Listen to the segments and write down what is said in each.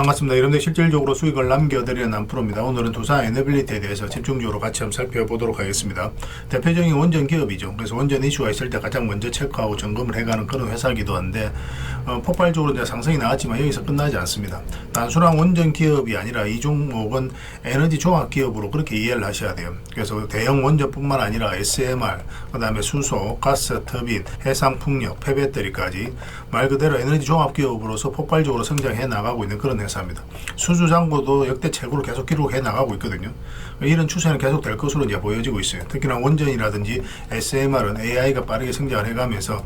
반갑습니다. 여러분들 실질적으로 수익을 남겨드리는 남프로입니다. 오늘은 두산 에너빌리티에 대해서 집중적으로 같이 한번 살펴보도록 하겠습니다. 대표적인 원전 기업이죠. 그래서 원전 이슈가 있을 때 가장 먼저 체크하고 점검을 해가는 그런 회사이기도 한데 폭발적으로 이제 상승이 나왔지만 여기서 끝나지 않습니다. 단순한 원전 기업이 아니라 이 종목은 에너지 종합 기업으로 그렇게 이해를 하셔야 돼요. 그래서 대형 원전뿐만 아니라 SMR, 그 다음에 수소, 가스, 터빈, 해상 풍력, 폐배터리까지 말 그대로 에너지 종합 기업으로서 폭발적으로 성장해 나가고 있는 그런 회사입니다. 수주 잔고도 역대 최고로 계속 기록해 나가고 있거든요. 이런 추세는 계속 될 것으로 이제 보여지고 있어요. 특히나 원전이라든지 SMR은 AI가 빠르게 성장을 해가면서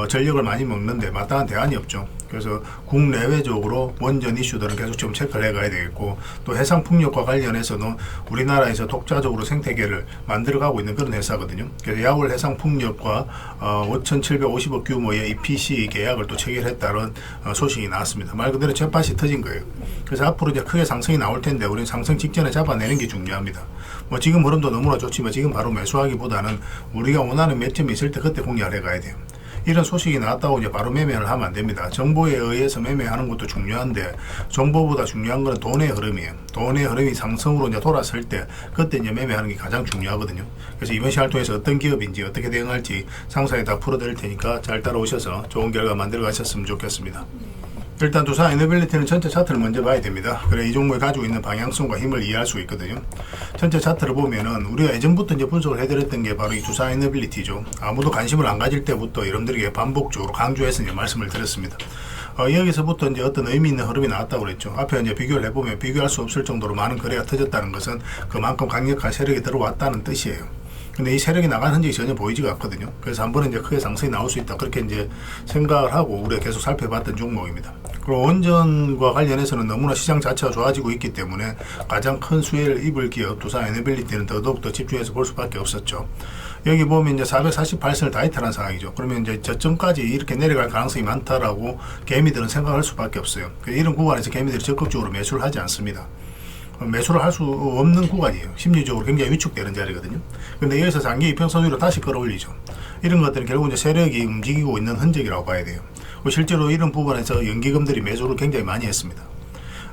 전력을 많이 먹는데 마땅한 대안이 없죠. 그래서 국내외적으로 원전 이슈들은 계속 좀 체크를 해가야 되겠고, 또 해상 풍력과 관련해서는 우리나라에서 독자적으로 생태계를 만들어가고 있는 그런 회사거든요. 그래서 야월 해상 풍력과 5,750억 규모의 EPC 계약을 또 체결했다는 소식이 나왔습니다. 말 그대로 jet밭이 터진 거예요. 그래서 앞으로 이제 크게 상승이 나올 텐데 우리는 상승 직전에 잡아내는 게 중요합니다. 뭐 지금 흐름도 너무나 좋지만 지금 바로 매수하기보다는 우리가 원하는 매점이 있을 때 그때 공략을 해가야 돼요. 이런 소식이 나왔다고 이제 바로 매매를 하면 안 됩니다. 정보에 의해서 매매하는 것도 중요한데 정보보다 중요한 것은 돈의 흐름이에요. 돈의 흐름이 상승으로 이제 돌아설 때 그때 이제 매매하는 게 가장 중요하거든요. 그래서 이번 시간을 통해서 어떤 기업인지 어떻게 대응할지 상세히 다 풀어드릴 테니까 잘 따라오셔서 좋은 결과 만들어 가셨으면 좋겠습니다. 일단 두산 에너빌리티는 전체 차트를 먼저 봐야 됩니다. 그래 이 종목이 가지고 있는 방향성과 힘을 이해할 수 있거든요. 전체 차트를 보면은 우리가 예전부터 이제 분석을 해드렸던 게 바로 이 두산 에너빌리티죠. 아무도 관심을 안 가질 때부터 여러분들에게 반복적으로 강조해서 이제 말씀을 드렸습니다. 여기서부터 이제 어떤 의미 있는 흐름이 나왔다고 그랬죠. 앞에 이제 비교를 해보면 비교할 수 없을 정도로 많은 거래가 터졌다는 것은 그만큼 강력한 세력이 들어왔다는 뜻이에요. 근데 이 세력이 나간 흔적이 전혀 보이지가 않거든요. 그래서 한 번은 이제 크게 상승이 나올 수 있다, 그렇게 이제 생각을 하고 우리가 계속 살펴봤던 종목입니다. 그리고 원전과 관련해서는 너무나 시장 자체가 좋아지고 있기 때문에 가장 큰 수혜를 입을 기업 두산 에너빌리티는 더더욱 집중해서 볼 수밖에 없었죠. 여기 보면 이제 448선을 다 이탈한 상황이죠. 그러면 이제 저점까지 이렇게 내려갈 가능성이 많다라고 개미들은 생각할 수밖에 없어요. 이런 구간에서 개미들이 적극적으로 매수를 하지 않습니다. 매수를 할 수 없는 구간이에요. 심리적으로 굉장히 위축되는 자리거든요. 근데 여기서 장기 이평선 위로 다시 끌어올리죠. 이런 것들은 결국 이제 세력이 움직이고 있는 흔적이라고 봐야 돼요. 실제로 이런 부분에서 연기금들이 매수를 굉장히 많이 했습니다.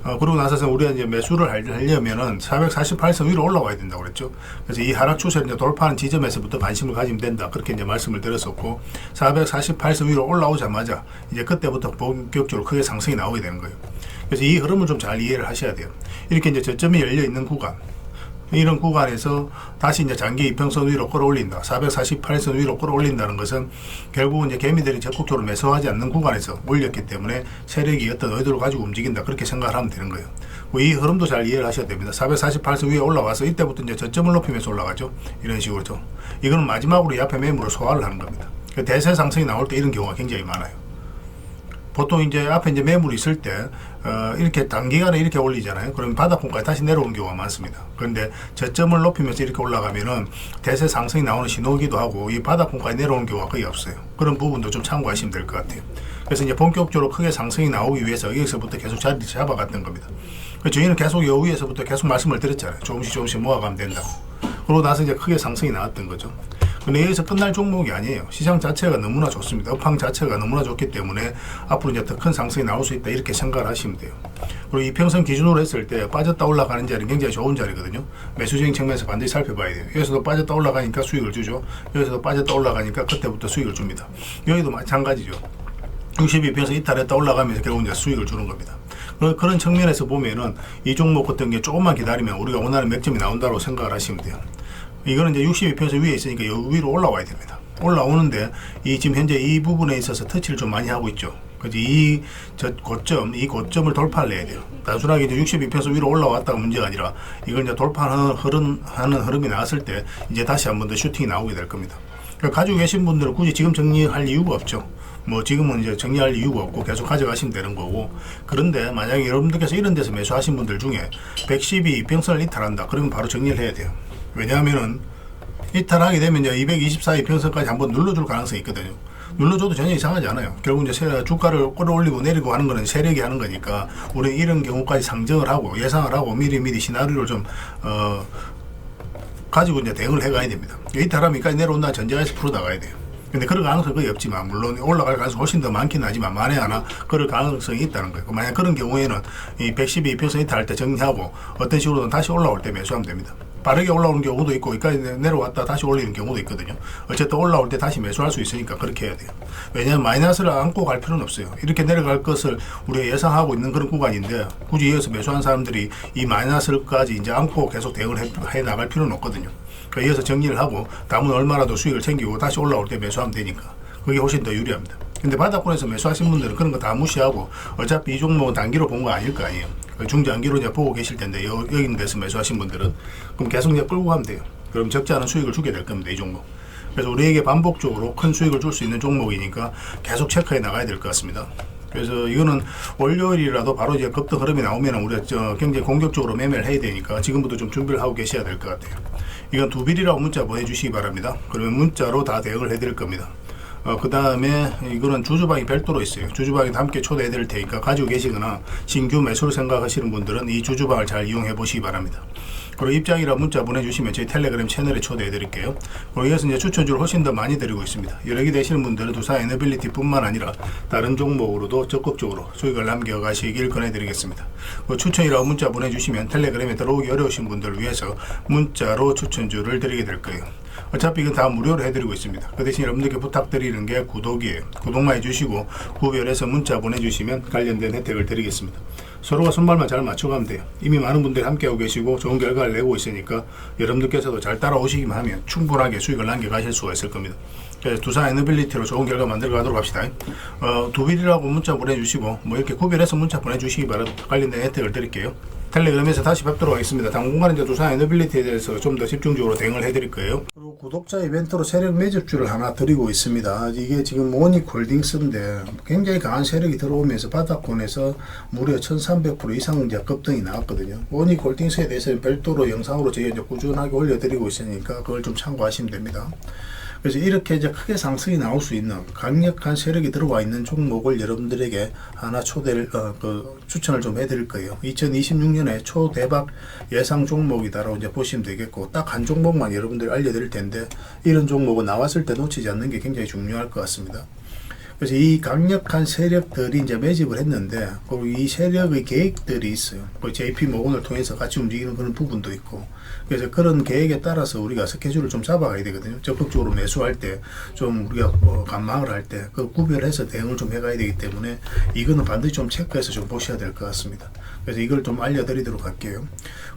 그러고 나서서 우리가 이제 매수를 하려면은 448선 위로 올라와야 된다고 그랬죠. 그래서 이 하락 추세를 이제 돌파하는 지점에서부터 관심을 가지면 된다, 그렇게 이제 말씀을 드렸었고, 448선 위로 올라오자마자 이제 그때부터 본격적으로 크게 상승이 나오게 되는 거예요. 그래서 이 흐름을 좀 잘 이해를 하셔야 돼요. 이렇게 이제 저점이 열려 있는 구간, 이런 구간에서 다시 이제 장기 이평선 위로 끌어올린다, 448선 위로 끌어올린다는 것은 결국은 이제 개미들이 적극적으로 매수하지 않는 구간에서 올렸기 때문에 세력이 어떤 의도를 가지고 움직인다, 그렇게 생각을 하면 되는 거예요. 이 흐름도 잘 이해를 하셔야 됩니다. 448선 위에 올라와서 이때부터 이제 저점을 높이면서 올라가죠. 이런 식으로죠. 이거는 마지막으로 이 앞에 매물을 소화를 하는 겁니다. 대세 상승이 나올 때 이런 경우가 굉장히 많아요. 보통 이제 앞에 이제 매물이 있을 때 이렇게 단기간에 이렇게 올리잖아요. 그러면 바닥권까지 다시 내려오는 경우가 많습니다. 그런데 저점을 높이면서 이렇게 올라가면은 대세 상승이 나오는 신호기도 하고 이 바닥권까지 내려오는 경우가 거의 없어요. 그런 부분도 좀 참고하시면 될 것 같아요. 그래서 이제 본격적으로 크게 상승이 나오기 위해서 여기서부터 계속 자리를 잡아갔던 겁니다. 저희는 계속 요 위에서부터 계속 말씀을 드렸잖아요. 조금씩 모아가면 된다고. 그러고 나서 이제 크게 상승이 나왔던 거죠. 근데 여기서 끝날 종목이 아니에요. 시장 자체가 너무나 좋습니다. 업황 자체가 너무나 좋기 때문에 앞으로 이제 더 큰 상승이 나올 수 있다, 이렇게 생각을 하시면 돼요. 그리고 이평선 기준으로 했을 때 빠졌다 올라가는 자리는 굉장히 좋은 자리거든요. 매수적인 측면에서 반드시 살펴봐야 돼요. 여기서도 빠졌다 올라가니까 수익을 주죠. 여기서도 빠졌다 올라가니까 그때부터 수익을 줍니다. 여기도 마찬가지죠. 62평선 이탈했다 올라가면서 결국 이제 수익을 주는 겁니다. 그런 측면에서 보면은 이 종목 같은 게 조금만 기다리면 우리가 원하는 맥점이 나온다고 생각을 하시면 돼요. 이거는 이제 62평선 위에 있으니까 여기 위로 올라와야 됩니다. 올라오는데 지금 현재 이 부분에 있어서 터치를 좀 많이 하고 있죠. 그래서 이 고점을 돌파를 해야 돼요. 단순하게 이제 62평선 위로 올라왔다가 문제가 아니라 이걸 이제 돌파하는 흐름이 나왔을 때 이제 다시 한 번 더 슈팅이 나오게 될 겁니다. 그러니까 가지고 계신 분들은 굳이 지금 정리할 이유가 없죠. 뭐 지금은 이제 정리할 이유가 없고 계속 가져가시면 되는 거고, 그런데 만약에 여러분들께서 이런 데서 매수하신 분들 중에 112평선을 이탈한다, 그러면 바로 정리를 해야 돼요. 왜냐하면은 이탈하게 되면 이제 224 이평선까지 한번 눌러줄 가능성이 있거든요. 눌러줘도 전혀 이상하지 않아요. 결국 이제 주가를 끌어올리고 내리고 하는 거는 세력이 하는 거니까 우리는 이런 경우까지 상정을 하고 예상을 하고 미리 시나리오를 좀 가지고 이제 대응을 해가야 됩니다. 이탈하면 여기까지 내려온다는 전제하에서 풀어 나가야 돼요. 근데 그럴 가능성이 거의 없지만, 물론 올라갈 가능성이 훨씬 더 많긴 하지만 만에 하나 그럴 가능성이 있다는 거예요. 만약 그런 경우에는 이 112% 할 때 정리하고 어떤 식으로든 다시 올라올 때 매수하면 됩니다. 빠르게 올라오는 경우도 있고 여기까지 내려왔다 다시 올리는 경우도 있거든요. 어쨌든 올라올 때 다시 매수할 수 있으니까 그렇게 해야 돼요. 왜냐하면 마이너스를 안고 갈 필요는 없어요. 이렇게 내려갈 것을 우리가 예상하고 있는 그런 구간인데 굳이 이어서 매수한 사람들이 이 마이너스까지 이제 안고 계속 대응을 해 나갈 필요는 없거든요. 그러니까 이어서 정리를 하고 남은 얼마라도 수익을 챙기고 다시 올라올 때 매수하면 되니까 그게 훨씬 더 유리합니다. 근데 바닥권에서 매수하신 분들은 그런 거 다 무시하고 어차피 이 종목은 단기로 본 거 아닐 거 아니에요. 중장기로 이제 보고 계실 텐데 여기 데서 매수하신 분들은 그럼 계속 이제 끌고 가면 돼요. 그럼 적지 않은 수익을 주게 될 겁니다. 이 종목. 그래서 우리에게 반복적으로 큰 수익을 줄 수 있는 종목이니까 계속 체크해 나가야 될 것 같습니다. 그래서 이거는 월요일이라도 바로 이제 급등 흐름이 나오면 우리가 굉장히 공격적으로 매매를 해야 되니까 지금부터 좀 준비를 하고 계셔야 될 것 같아요. 이건 두빌이라고 문자 보내주시기 바랍니다. 그러면 문자로 다 대응을 해드릴 겁니다. 그 다음에 이거는 주주방이 별도로 있어요. 주주방에도 함께 초대해 드릴 테니까 가지고 계시거나 신규 매수를 생각하시는 분들은 이 주주방을 잘 이용해 보시기 바랍니다. 그리고 입장이라 문자 보내주시면 저희 텔레그램 채널에 초대해 드릴게요. 그리고 이어서 이제 추천주를 훨씬 더 많이 드리고 있습니다. 여러 개 되시는 분들은 두산 에너빌리티 뿐만 아니라 다른 종목으로도 적극적으로 수익을 남겨가시길 권해드리겠습니다. 추천이라고 문자 보내주시면 텔레그램에 들어오기 어려우신 분들을 위해서 문자로 추천주를 드리게 될 거예요. 어차피 이건 다 무료로 해드리고 있습니다. 그 대신 여러분들께 부탁드리는 게 구독이에요. 구독만 해주시고 구별해서 문자 보내주시면 관련된 혜택을 드리겠습니다. 서로가 손발만 잘 맞춰가면 돼요. 이미 많은 분들이 함께하고 계시고 좋은 결과를 내고 있으니까 여러분들께서도 잘 따라오시기만 하면 충분하게 수익을 남겨가실 수가 있을 겁니다. 그래서 두산 에너빌리티로 좋은 결과 만들어 가도록 합시다. 두빌이라고 문자 보내주시고 뭐 이렇게 구별해서 문자 보내주시기 바랍니다. 관련된 혜택을 드릴게요. 텔레그램에서 다시 뵙도록 하겠습니다. 당분간은 이제 두산 에너빌리티에 대해서 좀 더 집중적으로 대응을 해드릴 거예요. 그리고 구독자 이벤트로 세력 매집주를 하나 드리고 있습니다. 이게 지금 모닉홀딩스인데 굉장히 강한 세력이 들어오면서 바닥권에서 무려 1300% 이상 이제 급등이 나왔거든요. 모닉홀딩스에 대해서는 별도로 영상으로 저희가 이제 꾸준하게 올려드리고 있으니까 그걸 좀 참고하시면 됩니다. 그래서 이렇게 이제 크게 상승이 나올 수 있는 강력한 세력이 들어와 있는 종목을 여러분들에게 하나 추천을 좀 해드릴 거예요. 2026년에 초대박 예상 종목이다라고 이제 보시면 되겠고, 딱 한 종목만 여러분들 알려드릴 텐데, 이런 종목은 나왔을 때 놓치지 않는 게 굉장히 중요할 것 같습니다. 그래서 이 강력한 세력들이 이제 매집을 했는데, 그리고 이 세력의 계획들이 있어요. JP 모건을 통해서 같이 움직이는 그런 부분도 있고, 그래서 그런 계획에 따라서 우리가 스케줄을 좀 잡아가야 되거든요. 적극적으로 매수할 때, 좀 우리가 관망을 할 때, 그 구별해서 대응을 좀 해가야 되기 때문에, 이거는 반드시 좀 체크해서 좀 보셔야 될 것 같습니다. 그래서 이걸 좀 알려드리도록 할게요.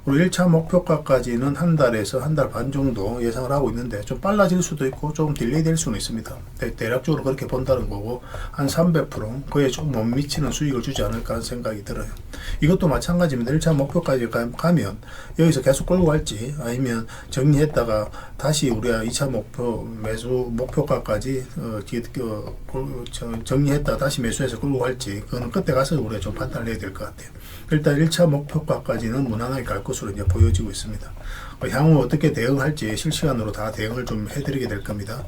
그리고 1차 목표가까지는 한 달에서 한 달 반 정도 예상을 하고 있는데, 좀 빨라질 수도 있고, 조금 딜레이 될 수는 있습니다. 대략적으로 그렇게 본다는 거고, 한 300%, 그에 좀 못 미치는 수익을 주지 않을까 하는 생각이 들어요. 이것도 마찬가지입니다. 1차 목표까지 가면, 여기서 계속 끌고 갈지, 아니면 정리했다가 다시 우리가 2차 매수 목표가까지 정리했다가 다시 매수해서 끌고 갈지, 그거는 그때 가서 우리가 좀 판단을 해야 될 것 같아요. 일단 1차 목표가까지는 무난하게 갈 것으로 이제 보여지고 있습니다. 향후 어떻게 대응할지 실시간으로 다 대응을 좀 해드리게 될 겁니다.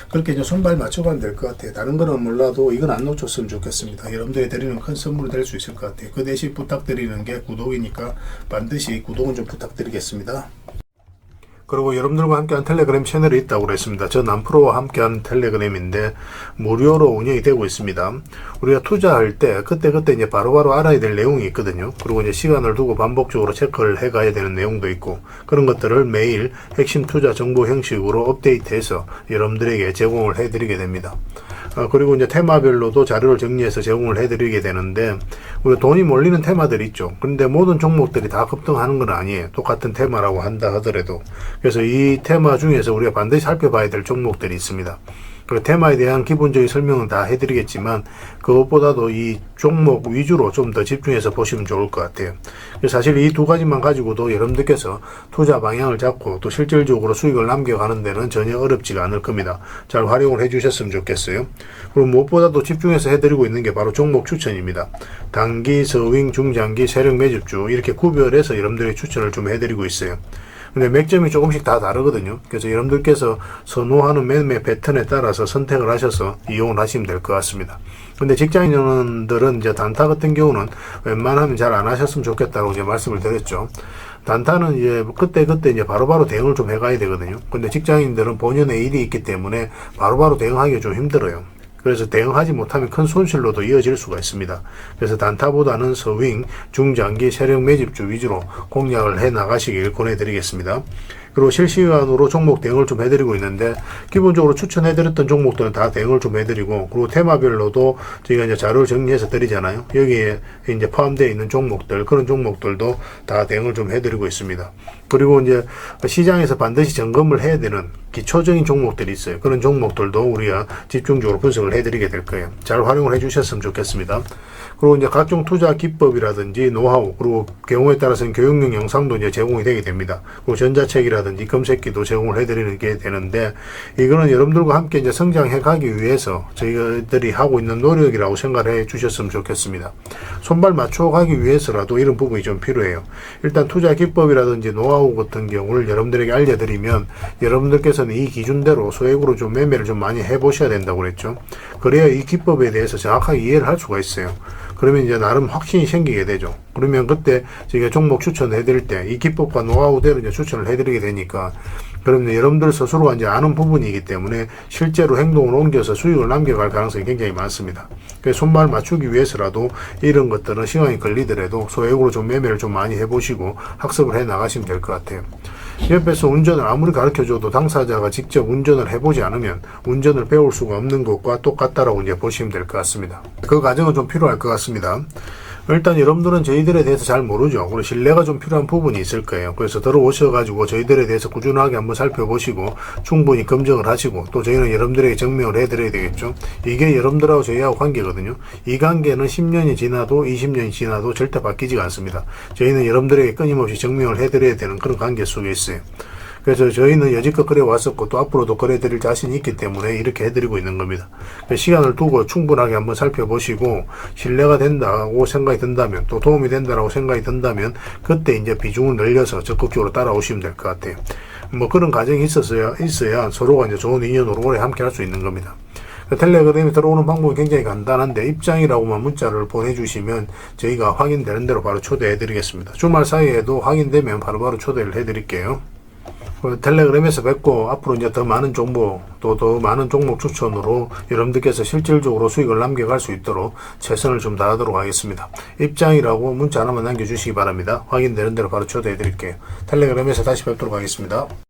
그렇게 이제 손발 맞춰가면 될 것 같아요. 다른 거는 몰라도 이건 안 놓쳤으면 좋겠습니다. 여러분들이 드리는 큰 선물이 될 수 있을 것 같아요. 그 대신 부탁드리는 게 구독이니까 반드시 구독은 좀 부탁드리겠습니다. 그리고 여러분들과 함께한 텔레그램 채널이 있다고 그랬습니다. 저 남프로와 함께한 텔레그램인데 무료로 운영이 되고 있습니다. 우리가 투자할 때 그때 이제 바로바로 알아야 될 내용이 있거든요. 그리고 이제 시간을 두고 반복적으로 체크를 해가야 되는 내용도 있고, 그런 것들을 매일 핵심 투자 정보 형식으로 업데이트해서 여러분들에게 제공을 해드리게 됩니다. 그리고 이제 테마별로도 자료를 정리해서 제공을 해드리게 되는데, 우리가 돈이 몰리는 테마들이 있죠. 그런데 모든 종목들이 다 급등하는 건 아니에요. 똑같은 테마라고 한다 하더라도. 그래서 이 테마 중에서 우리가 반드시 살펴봐야 될 종목들이 있습니다. 그 테마에 대한 기본적인 설명은 다 해드리겠지만, 그것보다도 이 종목 위주로 좀 더 집중해서 보시면 좋을 것 같아요. 사실 이 두 가지만 가지고도 여러분들께서 투자 방향을 잡고 또 실질적으로 수익을 남겨가는 데는 전혀 어렵지가 않을 겁니다. 잘 활용을 해주셨으면 좋겠어요. 그리고 무엇보다도 집중해서 해드리고 있는 게 바로 종목 추천입니다. 단기, 서윙, 중장기, 세력 매집주 이렇게 구별해서 여러분들의 추천을 좀 해드리고 있어요. 근데 맥점이 조금씩 다 다르거든요. 그래서 여러분들께서 선호하는 매매 패턴에 따라서 선택을 하셔서 이용을 하시면 될 것 같습니다. 근데 직장인들은 이제 단타 같은 경우는 웬만하면 잘 안 하셨으면 좋겠다고 이제 말씀을 드렸죠. 단타는 이제 그때 이제 바로바로 대응을 좀 해가야 되거든요. 근데 직장인들은 본연의 일이 있기 때문에 바로바로 대응하기가 좀 힘들어요. 그래서 대응하지 못하면 큰 손실로도 이어질 수가 있습니다. 그래서 단타보다는 서윙, 중장기 세력 매집주 위주로 공략을 해 나가시길 권해드리겠습니다. 그리고 실시간으로 종목 대응을 좀 해드리고 있는데, 기본적으로 추천해드렸던 종목들은 다 대응을 좀 해드리고, 그리고 테마별로도 저희가 이제 자료를 정리해서 드리잖아요. 여기에 이제 포함되어 있는 종목들, 그런 종목들도 다 대응을 좀 해드리고 있습니다. 그리고 이제 시장에서 반드시 점검을 해야 되는 기초적인 종목들이 있어요. 그런 종목들도 우리가 집중적으로 분석을 해드리게 될 거예요. 잘 활용을 해주셨으면 좋겠습니다. 그리고 이제 각종 투자 기법이라든지 노하우, 그리고 경우에 따라서는 교육용 영상도 이제 제공이 되게 됩니다. 그리고 전자책이라든지 검색기도 제공을 해드리는 게 되는데, 이거는 여러분들과 함께 이제 성장해 가기 위해서 저희들이 하고 있는 노력이라고 생각해 주셨으면 좋겠습니다. 손발 맞춰 가기 위해서라도 이런 부분이 좀 필요해요. 일단 투자 기법이라든지 노하우 같은 경우를 여러분들에게 알려드리면, 여러분들께서는 이 기준대로 소액으로 좀 매매를 좀 많이 해보셔야 된다고 그랬죠. 그래야 이 기법에 대해서 정확하게 이해를 할 수가 있어요. 그러면 이제 나름 확신이 생기게 되죠. 그러면 그때 저희가 종목 추천을 해드릴 때 이 기법과 노하우대로 이제 추천을 해드리게 되니까, 그러면 여러분들 스스로가 이제 아는 부분이기 때문에 실제로 행동을 옮겨서 수익을 남겨갈 가능성이 굉장히 많습니다. 그래서 손발 맞추기 위해서라도 이런 것들은 시간이 걸리더라도 소액으로 좀 매매를 좀 많이 해보시고 학습을 해 나가시면 될 것 같아요. 옆에서 운전을 아무리 가르쳐줘도 당사자가 직접 운전을 해보지 않으면 운전을 배울 수가 없는 것과 똑같다라고 이제 보시면 될 것 같습니다. 그 과정은 좀 필요할 것 같습니다. 일단 여러분들은 저희들에 대해서 잘 모르죠. 그리고 신뢰가 좀 필요한 부분이 있을 거예요. 그래서 들어오셔가지고 저희들에 대해서 꾸준하게 한번 살펴보시고 충분히 검증을 하시고, 또 저희는 여러분들에게 증명을 해드려야 되겠죠. 이게 여러분들하고 저희하고 관계거든요. 이 관계는 10년이 지나도 20년이 지나도 절대 바뀌지가 않습니다. 저희는 여러분들에게 끊임없이 증명을 해드려야 되는 그런 관계 속에 있어요. 그래서 저희는 여지껏 그래 왔었고 또 앞으로도 그래 드릴 자신이 있기 때문에 이렇게 해드리고 있는 겁니다. 시간을 두고 충분하게 한번 살펴보시고 신뢰가 된다고 생각이 든다면, 또 도움이 된다고 생각이 든다면 그때 이제 비중을 늘려서 적극적으로 따라오시면 될 것 같아요. 뭐 그런 과정이 있어야 서로가 이제 좋은 인연으로 오래 함께 할 수 있는 겁니다. 텔레그램에 들어오는 방법이 굉장히 간단한데, 입장이라고만 문자를 보내주시면 저희가 확인되는 대로 바로 초대해 드리겠습니다. 주말 사이에도 확인되면 바로바로 초대를 해 드릴게요. 텔레그램에서 뵙고, 앞으로 이제 더 많은 정보, 또 더 많은 종목 추천으로 여러분들께서 실질적으로 수익을 남겨갈 수 있도록 최선을 좀 다하도록 하겠습니다. 입장이라고 문자 하나만 남겨주시기 바랍니다. 확인되는 대로 바로 초대해 드릴게요. 텔레그램에서 다시 뵙도록 하겠습니다.